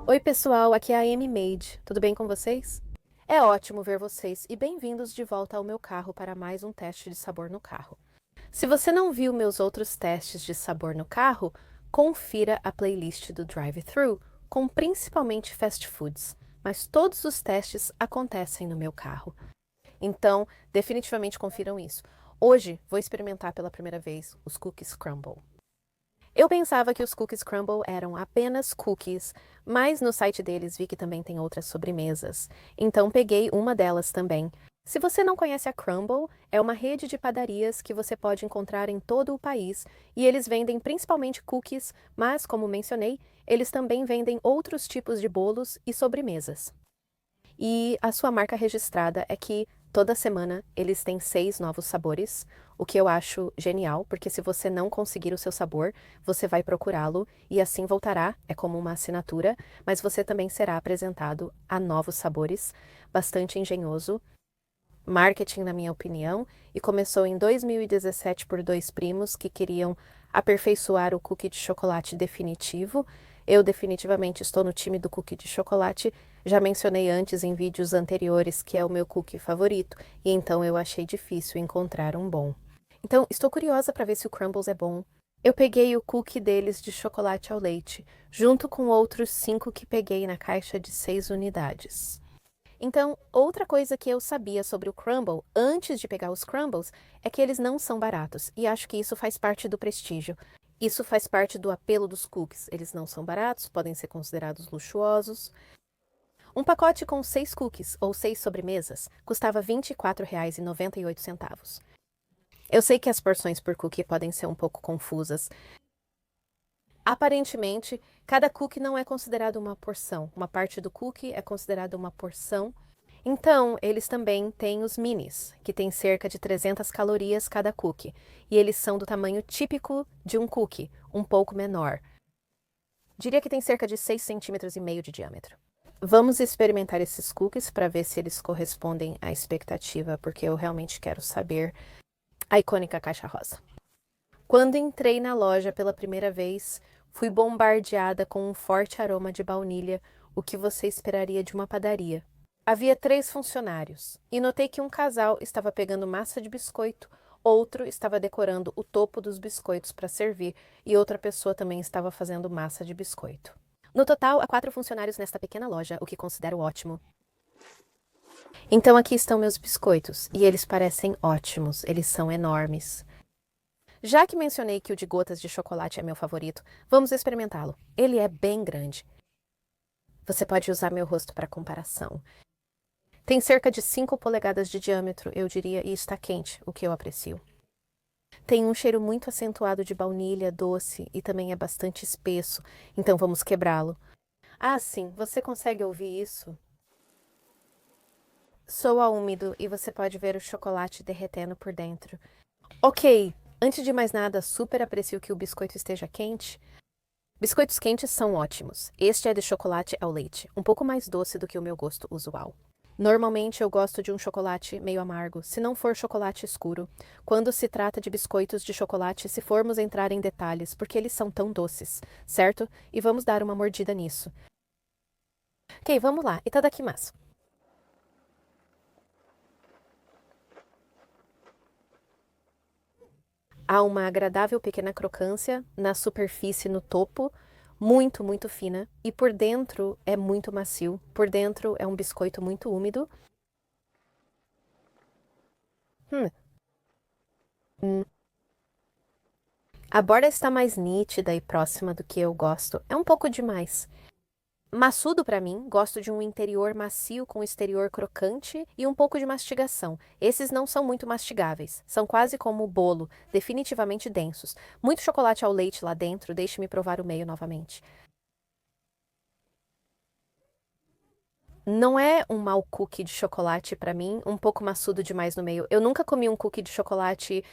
Oi, pessoal, aqui é a Amy Made. Tudo bem com vocês? É ótimo ver vocês e bem-vindos de volta ao meu carro para mais um teste de sabor no carro. Se você não viu meus outros testes de sabor no carro, confira a playlist do Drive-Thru, com principalmente fast foods, mas todos os testes acontecem no meu carro. Então, definitivamente confiram isso. Hoje vou experimentar pela primeira vez os cookies crumble. Eu pensava que os cookies crumble eram apenas cookies, mas no site deles vi que também tem outras sobremesas. Então peguei uma delas também. Se você não conhece a Crumble, é uma rede de padarias que você pode encontrar em todo o país e eles vendem principalmente cookies, mas como mencionei, eles também vendem outros tipos de bolos e sobremesas. E a sua marca registrada é que toda semana eles têm 6 novos sabores, o que eu acho genial, porque se você não conseguir o seu sabor, você vai procurá-lo e assim voltará, é como uma assinatura, mas você também será apresentado a novos sabores, bastante engenhoso. Marketing, na minha opinião, e começou em 2017 por dois primos que queriam aperfeiçoar o cookie de chocolate definitivo. Eu definitivamente estou no time do cookie de chocolate. Já mencionei antes em vídeos anteriores que é o meu cookie favorito, e então eu achei difícil encontrar um bom. Então, estou curiosa para ver se o Crumbles é bom. Eu peguei o cookie deles de chocolate ao leite, junto com outros 5 que peguei na caixa de 6 unidades. Então, outra coisa que eu sabia sobre o crumble antes de pegar os crumbles é que eles não são baratos, e acho que isso faz parte do prestígio. Isso faz parte do apelo dos cookies. Eles não são baratos, podem ser considerados luxuosos. Um pacote com 6 cookies ou 6 sobremesas custava R$ 24,98. Eu sei que as porções por cookie podem ser um pouco confusas. Aparentemente, cada cookie não é considerado uma porção. Uma parte do cookie é considerada uma porção. Então, eles também têm os minis, que tem cerca de 300 calorias cada cookie, e eles são do tamanho típico de um cookie, um pouco menor. Diria que tem cerca de 6,5 cm de diâmetro. Vamos experimentar esses cookies para ver se eles correspondem à expectativa, porque eu realmente quero saber a icônica caixa rosa. Quando entrei na loja pela primeira vez, fui bombardeada com um forte aroma de baunilha, o que você esperaria de uma padaria. Havia 3 funcionários, e notei que um casal estava pegando massa de biscoito, outro estava decorando o topo dos biscoitos para servir, e outra pessoa também estava fazendo massa de biscoito. No total, há 4 funcionários nesta pequena loja, o que considero ótimo. Então aqui estão meus biscoitos, e eles parecem ótimos, eles são enormes. Já que mencionei que o de gotas de chocolate é meu favorito, vamos experimentá-lo. Ele é bem grande. Você pode usar meu rosto para comparação. Tem cerca de 5 polegadas de diâmetro, eu diria, e está quente, o que eu aprecio. Tem um cheiro muito acentuado de baunilha, doce e também é bastante espesso, então vamos quebrá-lo. Ah, sim, você consegue ouvir isso? Soa úmido e você pode ver o chocolate derretendo por dentro. Ok, antes de mais nada, super aprecio que o biscoito esteja quente. Biscoitos quentes são ótimos. Este é de chocolate ao leite, um pouco mais doce do que o meu gosto usual. Normalmente eu gosto de um chocolate meio amargo, se não for chocolate escuro. Quando se trata de biscoitos de chocolate, se formos entrar em detalhes, porque eles são tão doces, certo? E vamos dar uma mordida nisso. Ok, vamos lá. Itadakimasu. Há uma agradável pequena crocância na superfície no topo, muito, muito fina, e por dentro é muito macio. Por dentro é um biscoito muito úmido. Hum, A borda está mais nítida e próxima do que eu gosto. É um pouco demais. Maçudo para mim, gosto de um interior macio com exterior crocante e um pouco de mastigação. Esses não são muito mastigáveis, são quase como bolo, definitivamente densos. Muito chocolate ao leite lá dentro, deixe-me provar o meio novamente. Não é um mau cookie de chocolate para mim, um pouco maçudo demais no meio. Eu nunca comi um cookie de chocolate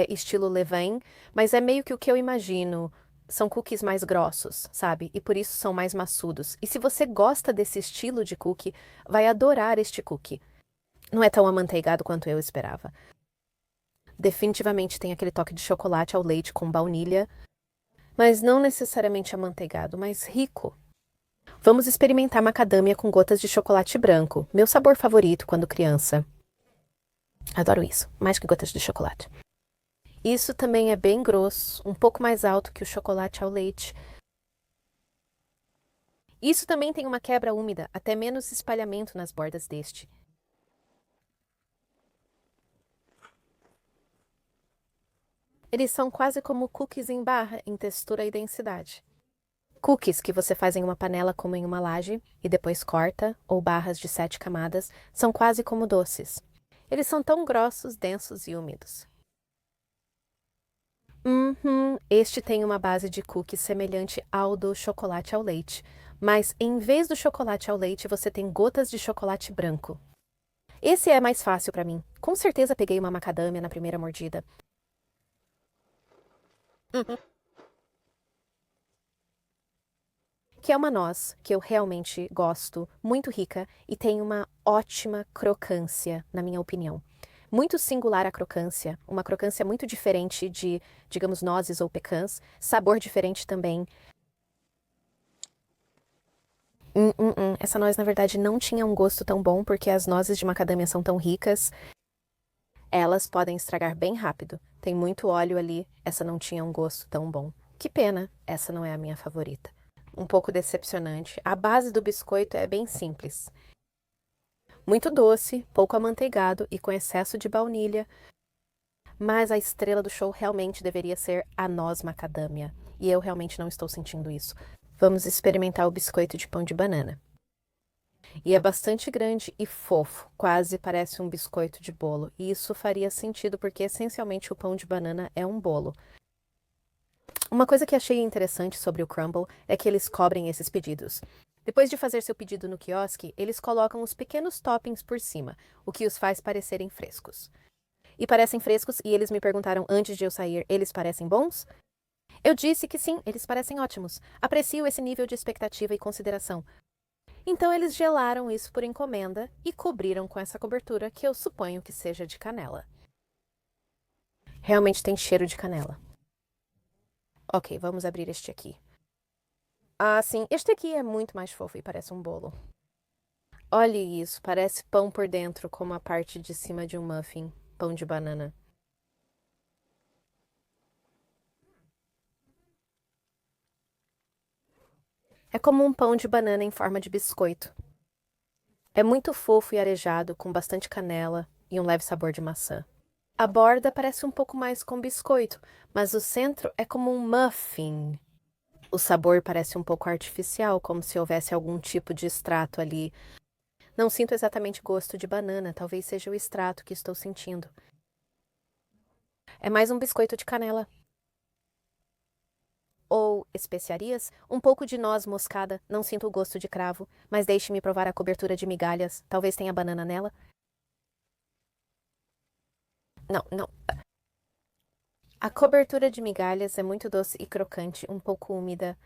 estilo levain, mas é meio que o que eu imagino. São cookies mais grossos, sabe? E por isso são mais maçudos. E se você gosta desse estilo de cookie, vai adorar este cookie. Não é tão amanteigado quanto eu esperava. Definitivamente tem aquele toque de chocolate ao leite com baunilha, mas não necessariamente amanteigado, mas rico. Vamos experimentar macadâmia com gotas de chocolate branco, meu sabor favorito quando criança. Adoro isso, mais que gotas de chocolate. Isso também é bem grosso, um pouco mais alto que o chocolate ao leite. Isso também tem uma quebra úmida, até menos espalhamento nas bordas deste. Eles são quase como cookies em barra em textura e densidade. Cookies que você faz em uma panela como em uma laje e depois corta, ou barras de 7 camadas, são quase como doces. Eles são tão grossos, densos e úmidos. Este tem uma base de cookies semelhante ao do chocolate ao leite, mas em vez do chocolate ao leite, você tem gotas de chocolate branco. Esse é mais fácil para mim. Com certeza peguei uma macadâmia na primeira mordida. Que é uma noz que eu realmente gosto, muito rica e tem uma ótima crocância, na minha opinião. Muito singular a crocância, uma crocância muito diferente de, digamos, nozes ou pecãs, sabor diferente também. Essa noz, na verdade, não tinha um gosto tão bom porque as nozes de macadâmia são tão ricas. Elas podem estragar bem rápido. Tem muito óleo ali, essa não tinha um gosto tão bom. Que pena, essa não é a minha favorita. Um pouco decepcionante. A base do biscoito é bem simples. Muito doce, pouco amanteigado e com excesso de baunilha. Mas a estrela do show realmente deveria ser a noz macadâmia. E eu realmente não estou sentindo isso. Vamos experimentar o biscoito de pão de banana. E é bastante grande e fofo, quase parece um biscoito de bolo. E isso faria sentido porque essencialmente o pão de banana é um bolo. Uma coisa que achei interessante sobre o Crumble é que eles cobrem esses pedidos. Depois de fazer seu pedido no quiosque, eles colocam os pequenos toppings por cima, o que os faz parecerem frescos. E parecem frescos, e eles me perguntaram antes de eu sair, eles parecem bons? Eu disse que sim, eles parecem ótimos. Aprecio esse nível de expectativa e consideração. Então eles gelaram isso por encomenda e cobriram com essa cobertura que eu suponho que seja de canela. Realmente tem cheiro de canela. Ok, vamos abrir este aqui. Ah, sim, este aqui é muito mais fofo e parece um bolo. Olhe isso, parece pão por dentro, como a parte de cima de um muffin, pão de banana. É como um pão de banana em forma de biscoito. É muito fofo e arejado, com bastante canela e um leve sabor de maçã. A borda parece um pouco mais com biscoito, mas o centro é como um muffin. O sabor parece um pouco artificial, como se houvesse algum tipo de extrato ali. Não sinto exatamente gosto de banana, talvez seja o extrato que estou sentindo. É mais um biscoito de canela. Ou especiarias, um pouco de noz moscada, não sinto o gosto de cravo, mas deixe-me provar a cobertura de migalhas, talvez tenha banana nela. Não, não. A cobertura de migalhas é muito doce e crocante, um pouco úmida.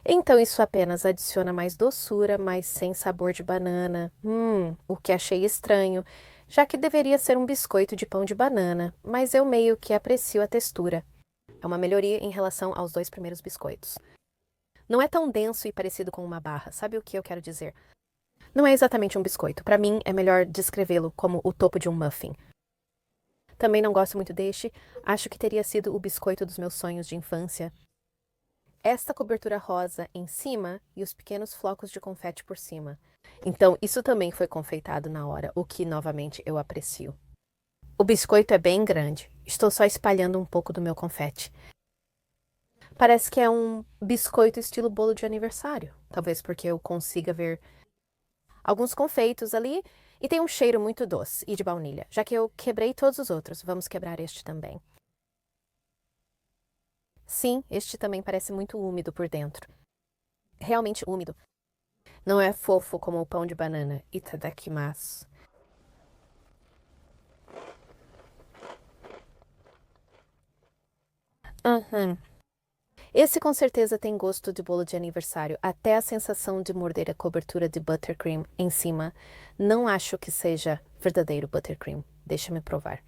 Então isso apenas adiciona mais doçura, mas sem sabor de banana. O que achei estranho, já que deveria ser um biscoito de pão de banana, mas eu meio que aprecio a textura. É uma melhoria em relação aos dois primeiros biscoitos. Não é tão denso e parecido com uma barra, sabe o que eu quero dizer? Não é exatamente um biscoito. Para mim, é melhor descrevê-lo como o topo de um muffin. Também não gosto muito deste. Acho que teria sido o biscoito dos meus sonhos de infância. Esta cobertura rosa em cima e os pequenos flocos de confete por cima. Então, isso também foi confeitado na hora, o que novamente eu aprecio. O biscoito é bem grande. Estou só espalhando um pouco do meu confete. Parece que é um biscoito estilo bolo de aniversário. Talvez porque eu consiga ver alguns confeitos ali e tem um cheiro muito doce e de baunilha. Já que eu quebrei todos os outros, vamos quebrar este também. Sim, este também parece muito úmido por dentro. Realmente úmido. Não é fofo como o pão de banana. Itadakimasu. Uhum. Esse com certeza tem gosto de bolo de aniversário, até a sensação de morder a cobertura de buttercream em cima. Não acho que seja verdadeiro buttercream. Deixa-me provar.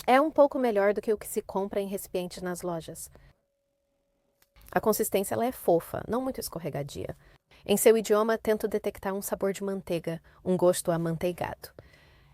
É um pouco melhor do que o que se compra em recipientes nas lojas. A consistência ela é fofa, não muito escorregadia. Em seu idioma, tento detectar um sabor de manteiga, um gosto amanteigado.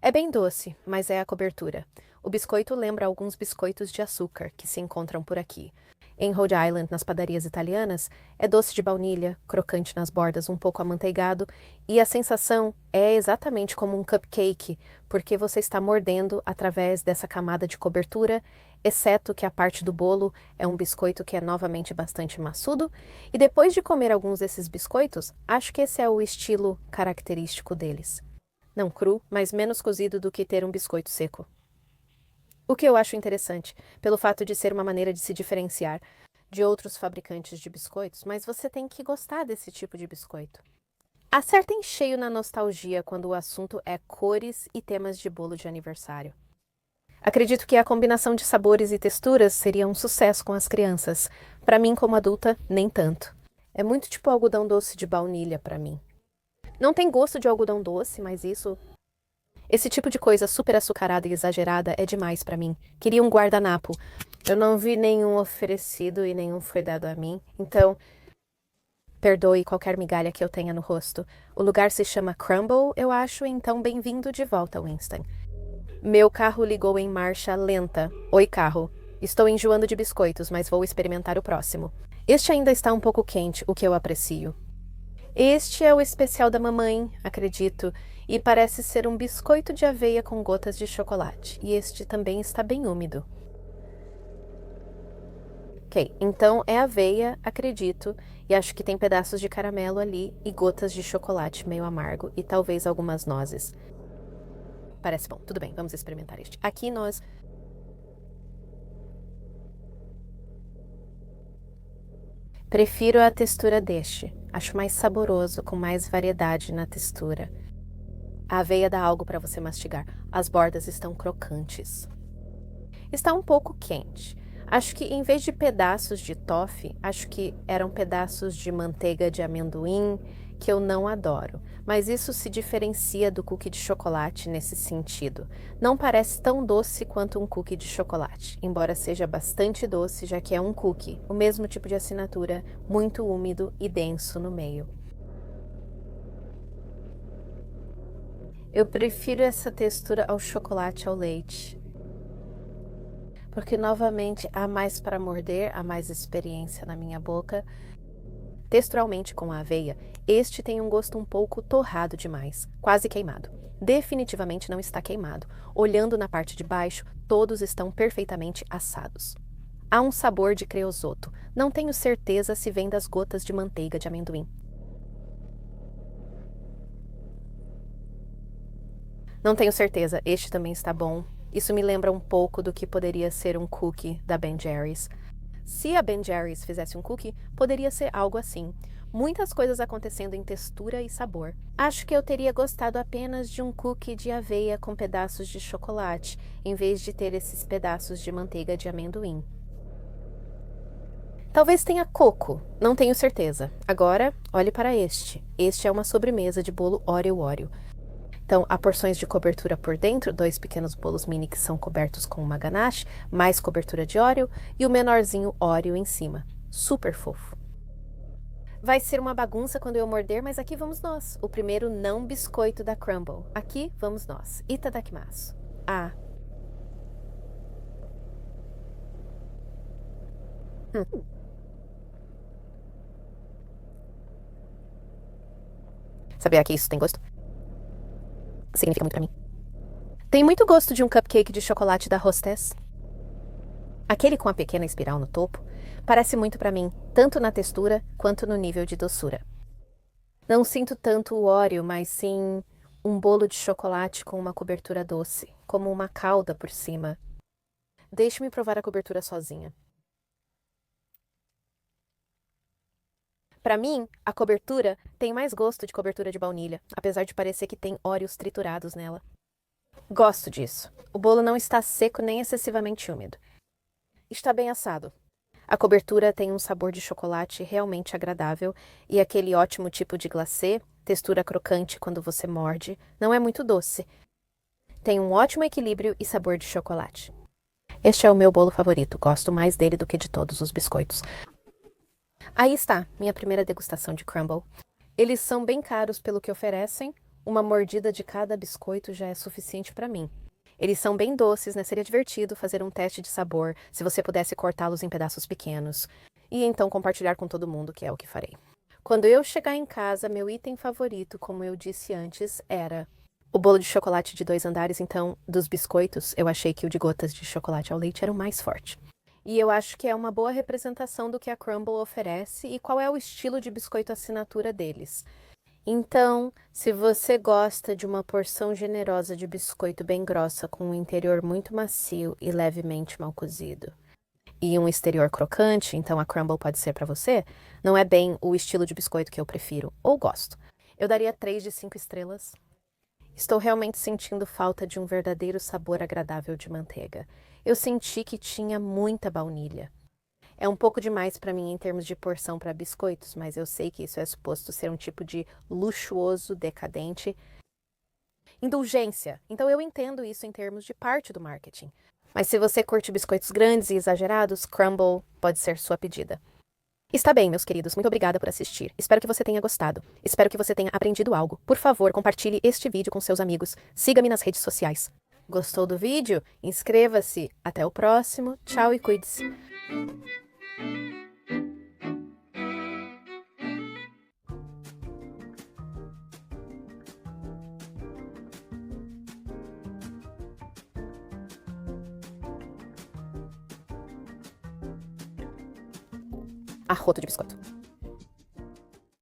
É bem doce, mas é a cobertura. O biscoito lembra alguns biscoitos de açúcar que se encontram por aqui. Em Rhode Island, nas padarias italianas, é doce de baunilha, crocante nas bordas, um pouco amanteigado, e a sensação é exatamente como um cupcake, porque você está mordendo através dessa camada de cobertura, exceto que a parte do bolo é um biscoito que é novamente bastante maçudo, e depois de comer alguns desses biscoitos, acho que esse é o estilo característico deles. Não cru, mas menos cozido do que ter um biscoito seco. O que eu acho interessante, pelo fato de ser uma maneira de se diferenciar de outros fabricantes de biscoitos, mas você tem que gostar desse tipo de biscoito. Acerta em cheio na nostalgia quando o assunto é cores e temas de bolo de aniversário. Acredito que a combinação de sabores e texturas seria um sucesso com as crianças. Para mim, como adulta, nem tanto. É muito tipo algodão doce de baunilha para mim. Não tem gosto de algodão doce, mas esse tipo de coisa super açucarada e exagerada é demais pra mim. Queria um guardanapo. Eu não vi nenhum oferecido e nenhum foi dado a mim. Então, perdoe qualquer migalha que eu tenha no rosto. O lugar se chama Crumble, eu acho, então bem-vindo de volta, Winston. Meu carro ligou em marcha lenta. Oi, carro. Estou enjoando de biscoitos, mas vou experimentar o próximo. Este ainda está um pouco quente, o que eu aprecio. Este é o especial da mamãe, acredito, e parece ser um biscoito de aveia com gotas de chocolate. E este também está bem úmido. Ok, então é aveia, acredito, e acho que tem pedaços de caramelo ali e gotas de chocolate meio amargo e talvez algumas nozes. Parece bom, tudo bem, vamos experimentar este. Aqui nós... Prefiro a textura deste. Acho mais saboroso, com mais variedade na textura. A aveia dá algo para você mastigar. As bordas estão crocantes. Está um pouco quente. Acho que em vez de pedaços de toffee, acho que eram pedaços de manteiga de amendoim, que eu não adoro. Mas isso se diferencia do cookie de chocolate nesse sentido. Não parece tão doce quanto um cookie de chocolate, embora seja bastante doce, já que é um cookie, o mesmo tipo de assinatura, muito úmido e denso no meio. Eu prefiro essa textura ao chocolate ao leite. Porque, novamente, há mais para morder, há mais experiência na minha boca. Texturalmente, com a aveia, este tem um gosto um pouco torrado demais, quase queimado. Definitivamente não está queimado. Olhando na parte de baixo, todos estão perfeitamente assados. Há um sabor de creosoto. Não tenho certeza se vem das gotas de manteiga de amendoim. Não tenho certeza, este também está bom. Isso me lembra um pouco do que poderia ser um cookie da Ben Jerry's. Se a Ben Jerry's fizesse um cookie, poderia ser algo assim. Muitas coisas acontecendo em textura e sabor. Acho que eu teria gostado apenas de um cookie de aveia com pedaços de chocolate, em vez de ter esses pedaços de manteiga de amendoim. Talvez tenha coco, não tenho certeza. Agora, olhe para este. Este é uma sobremesa de bolo Oreo. Então, há porções de cobertura por dentro, 2 pequenos bolos mini que são cobertos com uma ganache, mais cobertura de Oreo e o menorzinho Oreo em cima. Super fofo. Vai ser uma bagunça quando eu morder, mas aqui vamos nós. O primeiro não biscoito da Crumble. Aqui vamos nós. Itadakimasu. Ah. Sabia que isso tem gosto? Significa muito pra mim. Tem muito gosto de um cupcake de chocolate da Hostess. Aquele com a pequena espiral no topo parece muito pra mim, tanto na textura quanto no nível de doçura. Não sinto tanto o Oreo, mas sim um bolo de chocolate com uma cobertura doce, como uma calda por cima. Deixe-me provar a cobertura sozinha. Para mim, a cobertura tem mais gosto de cobertura de baunilha, apesar de parecer que tem Oreos triturados nela. Gosto disso. O bolo não está seco nem excessivamente úmido. Está bem assado. A cobertura tem um sabor de chocolate realmente agradável e aquele ótimo tipo de glacê, textura crocante quando você morde, não é muito doce. Tem um ótimo equilíbrio e sabor de chocolate. Este é o meu bolo favorito. Gosto mais dele do que de todos os biscoitos. Aí está, minha primeira degustação de crumble. Eles são bem caros pelo que oferecem, uma mordida de cada biscoito já é suficiente para mim. Eles são bem doces, né? Seria divertido fazer um teste de sabor se você pudesse cortá-los em pedaços pequenos. E então compartilhar com todo mundo, que é o que farei. Quando eu chegar em casa, meu item favorito, como eu disse antes, era o bolo de chocolate de 2 andares. Então, dos biscoitos, eu achei que o de gotas de chocolate ao leite era o mais forte. E eu acho que é uma boa representação do que a Crumbl oferece e qual é o estilo de biscoito assinatura deles. Então, se você gosta de uma porção generosa de biscoito bem grossa com um interior muito macio e levemente mal cozido, e um exterior crocante, então a Crumbl pode ser para você, não é bem o estilo de biscoito que eu prefiro ou gosto. Eu daria 3 de 5 estrelas. Estou realmente sentindo falta de um verdadeiro sabor agradável de manteiga. Eu senti que tinha muita baunilha. É um pouco demais para mim em termos de porção para biscoitos, mas eu sei que isso é suposto ser um tipo de luxuoso, decadente indulgência. Então eu entendo isso em termos de parte do marketing. Mas se você curte biscoitos grandes e exagerados, Crumbl pode ser sua pedida. Está bem, meus queridos, muito obrigada por assistir. Espero que você tenha gostado. Espero que você tenha aprendido algo. Por favor, compartilhe este vídeo com seus amigos. Siga-me nas redes sociais. Gostou do vídeo? Inscreva-se. Até o próximo. Tchau e cuide-se. Arroto de biscoito.